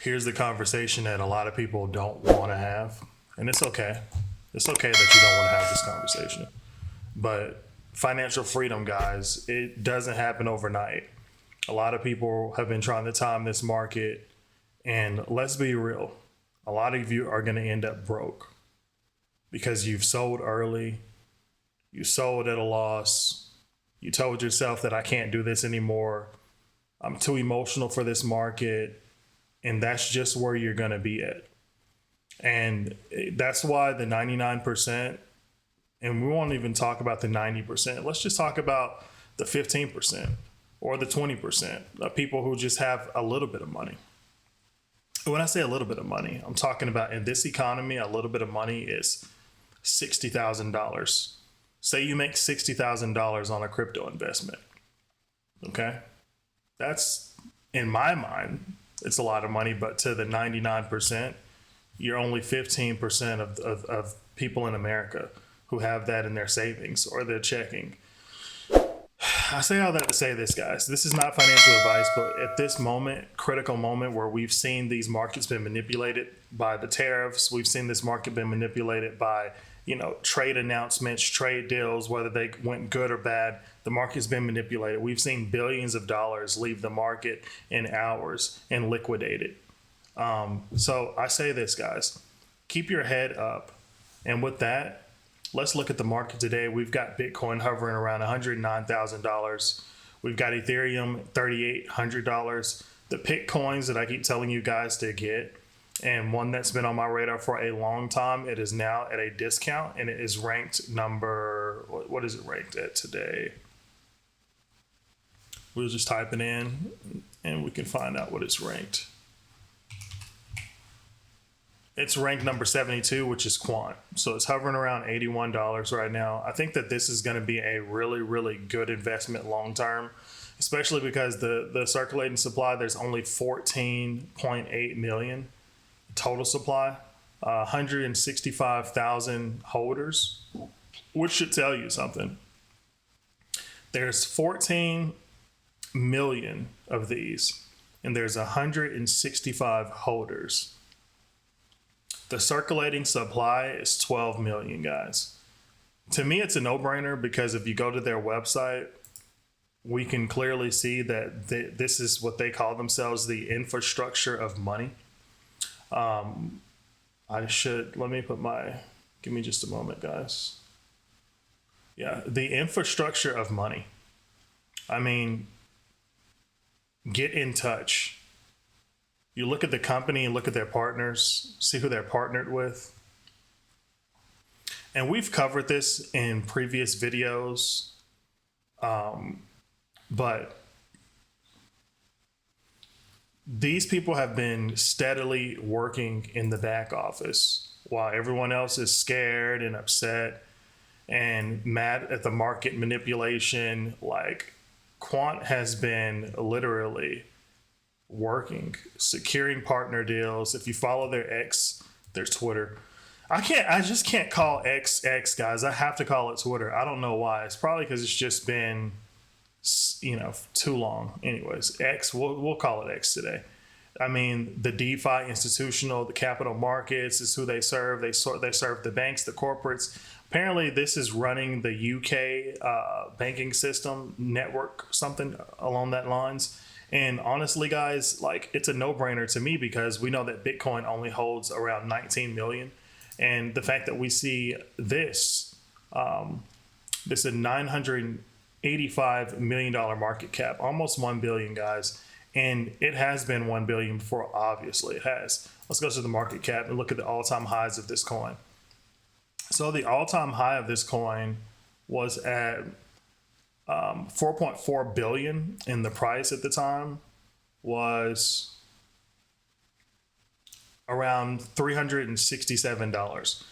Here's the conversation that a lot of people don't want to have. And it's okay. It's okay that you don't want to have this conversation. But financial freedom, guys, it doesn't happen overnight. A lot of people have been trying to time this market. And let's be real. A lot of you are going to end up broke because you've sold early. You sold at a loss. You told yourself that I can't do this anymore. I'm too emotional for this market. And that's just where you're going to be at. And that's why the 99%, and we won't even talk about the 90%. Let's just talk about the 15% or the 20% of people who just have a little bit of money. When I say a little bit of money, I'm talking about in this economy, a little bit of money is $60,000. Say you make $60,000 on a crypto investment. Okay. That's, in my mind, it's a lot of money, but to the 99%, you're only 15% of people in America who have that in their savings or their checking. I say all that to say this, guys. This is not financial advice, but at this moment, critical moment where we've seen these markets been manipulated by the tariffs, we've seen this market been manipulated by, trade announcements, trade deals, whether they went good or bad, the market's been manipulated. We've seen billions of dollars leave the market in hours and liquidated. So I say this, guys, keep your head up. And with that, let's look at the market today. We've got Bitcoin hovering around $109,000. We've got Ethereum, $3,800. The pick coins that I keep telling you guys to get, and one that's been on my radar for a long time, it is now at a discount, and it is ranked number, what is it ranked at today? We'll just type it in and we can find out what it's ranked. It's ranked number 72, which is Quant. So it's hovering around $81 right now. I think that this is going to be a really, really good investment long term, especially because the circulating supply, there's only 14.8 million total supply, 165,000 holders, which should tell you something. There's 14 million of these, and there's 165 holders. The circulating supply is 12 million, guys. To me, it's a no-brainer because if you go to their website, we can clearly see that this is what they call themselves, the infrastructure of money. Give me just a moment, guys. Yeah, the infrastructure of money. I mean, get in touch. You look at the company and look at their partners, see who they're partnered with. And we've covered this in previous videos, but these people have been steadily working in the back office while everyone else is scared and upset and mad at the market manipulation. Like, Quant has been literally working, securing partner deals. If you follow their Twitter, I just can't call X, guys. I have to call it Twitter. I don't know why. It's probably because it's just been, too long. Anyways, X, we'll call it X today. I mean, the DeFi institutional, the capital markets is who they serve. They serve the banks, the corporates. Apparently, this is running the UK banking system network, something along that lines. And honestly, guys, like, it's a no-brainer to me because we know that Bitcoin only holds around 19 million. And the fact that we see this is a $985 million market cap, almost 1 billion, guys. And it has been 1 billion before, obviously it has. Let's go to the market cap and look at the all-time highs of this coin. So the all-time high of this coin was at 4.4 billion, and the price at the time was around $367.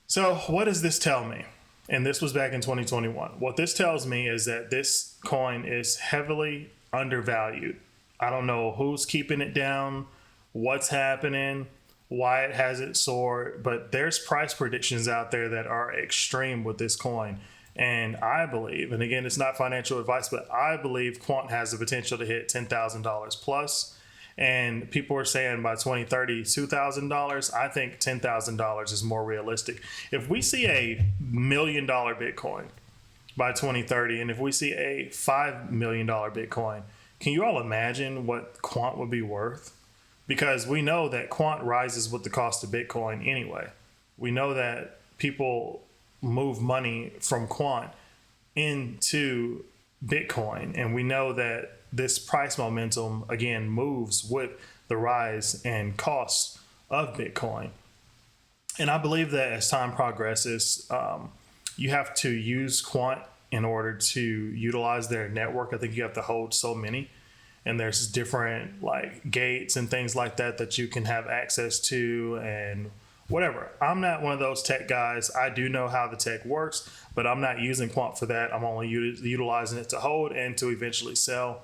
So what does this tell me? And this was back in 2021. What this tells me is that this coin is heavily undervalued. I don't know who's keeping it down, what's happening, why it hasn't soared, but there's price predictions out there that are extreme with this coin. And I believe, and again, it's not financial advice, but I believe Quant has the potential to hit $10,000 plus. And people are saying by 2030, $2,000. I think $10,000 is more realistic. If we see $1 million Bitcoin by 2030, and if we see a $5 million Bitcoin, can you all imagine what quant would be worth? Because we know that quant rises with the cost of Bitcoin anyway. We know that people move money from quant into Bitcoin, and we know that this price momentum again moves with the rise and cost of Bitcoin. And I believe that as time progresses, you have to use quant in order to utilize their network. I think you have to hold so many, and there's different like gates and things like that that you can have access to and whatever. I'm not one of those tech guys. I do know how the tech works, but I'm not using quant for that. I'm only utilizing it to hold and to eventually sell.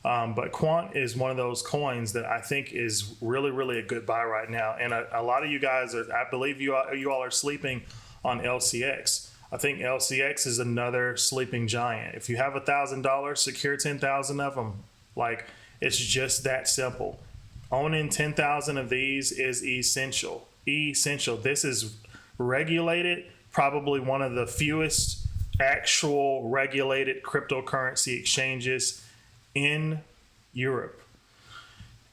But quant is one of those coins that I think is really, really a good buy right now. And a lot of you guys are, I believe you all are sleeping on LCX. I think LCX is another sleeping giant. If you have $1,000, secure 10,000 of them. Like, it's just that simple. Owning 10,000 of these is essential. This is regulated, probably one of the fewest actual regulated cryptocurrency exchanges in Europe.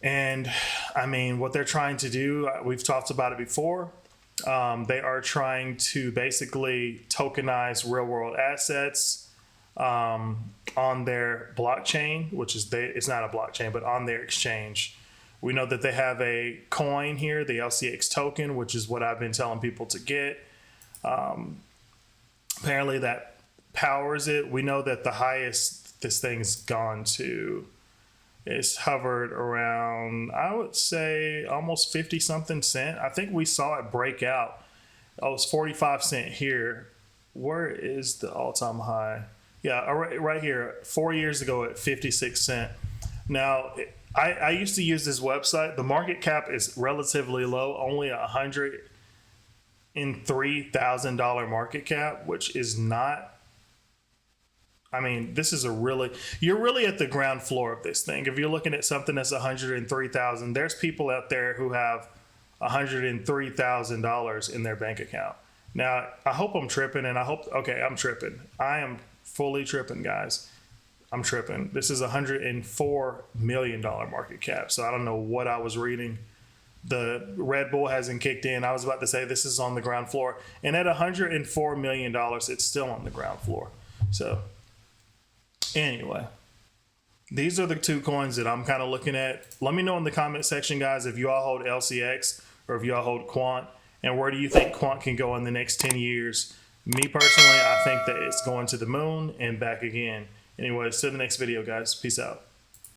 And I mean, what they're trying to do, we've talked about it before. They are trying to basically tokenize real world assets on their blockchain, which is it's not a blockchain, but on their exchange. We know that they have a coin here, the LCX token, which is what I've been telling people to get. Apparently that powers it. We know that the highest this thing's gone to is hovered around, I would say, almost 50 something cent. I think we saw it break out. Oh, it's 45 cent here. Where is the all-time high? Yeah, right here, 4 years ago at 56 cent. Now, I used to use this website. The market cap is relatively low, only $103,000 market cap, which is not, I mean, this is you're really at the ground floor of this thing. If you're looking at something that's 103,000, there's people out there who have $103,000 in their bank account. Now, I hope I'm tripping, and okay, I'm tripping. I am fully tripping, guys. I'm tripping. This is $104 million market cap. So I don't know what I was reading. The Red Bull hasn't kicked in. I was about to say this is on the ground floor. And at $104 million, it's still on the ground floor. So anyway, these are the two coins that I'm kind of looking at. Let me know in the comment section, guys, if you all hold LCX or if you all hold Quant. And where do you think Quant can go in the next 10 years? Me personally, I think that it's going to the moon and back again. Anyways, to the next video, guys. Peace out.